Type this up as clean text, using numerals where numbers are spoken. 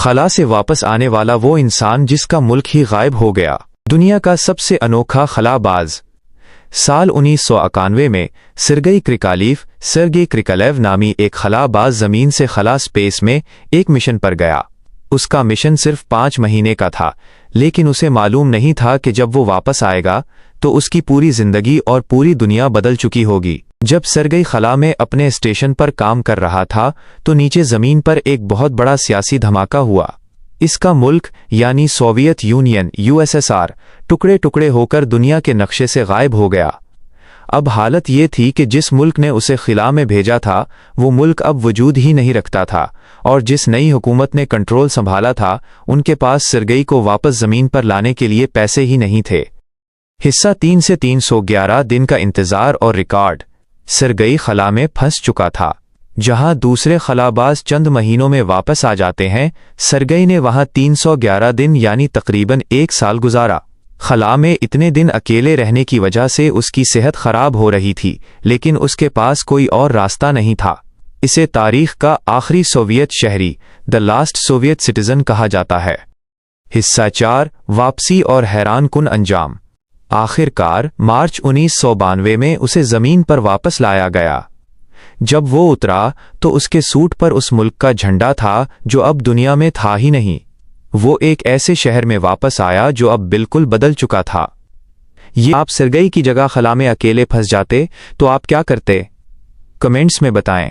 खला से वापस आने वाला वो इंसान जिसका मुल्क ही गायब हो गया। दुनिया का सबसे अनोखा खलाबाज। साल 1991 में सर्गेई क्रिकालेव नामी एक खलाबाज जमीन से खला स्पेस में एक मिशन पर गया। उसका मिशन सिर्फ 5 महीने का था, लेकिन उसे मालूम नहीं था कि जब वो वापस आएगा तो उसकी पूरी जिंदगी और पूरी दुनिया बदल चुकी होगी। जब सर्गेई खला में अपने स्टेशन पर काम कर रहा था तो नीचे जमीन पर एक बहुत बड़ा सियासी धमाका हुआ। इसका मुल्क यानी सोवियत यूनियन USSR टुकड़े टुकड़े होकर दुनिया के नक्शे से गायब हो गया। अब हालत ये थी कि जिस मुल्क ने उसे खिला में भेजा था वो मुल्क अब वजूद ही नहीं रखता था, और जिस नई हुकूमत ने कंट्रोल संभाला था उनके पास सर्गेई को वापस जमीन पर लाने के लिए पैसे ही नहीं थे। हिस्सा 3 से 311 दिन का इंतजार और रिकॉर्ड। सर्गेई खला में फंस चुका था। जहां दूसरे खलाबाज चंद महीनों में वापस आ जाते हैं, सर्गेई ने वहां 311 दिन यानी तकरीबन 1 साल गुजारा। खला में इतने दिन अकेले रहने की वजह से उसकी सेहत खराब हो रही थी, लेकिन उसके पास कोई और रास्ता नहीं था। इसे तारीख का आखिरी सोवियत शहरी, द लास्ट सोवियत सिटीजन कहा जाता है। हिस्सा 4, वापसी और हैरानकुन अंजाम। आखिरकार मार्च 1992 में उसे जमीन पर वापस लाया गया। जब वो उतरा तो उसके सूट पर उस मुल्क का झंडा था जो अब दुनिया में था ही नहीं। वो एक ऐसे शहर में वापस आया जो अब बिल्कुल बदल चुका था। ये आप सर्गेई की जगह खला में अकेले फंस जाते तो आप क्या करते? कमेंट्स में बताएं।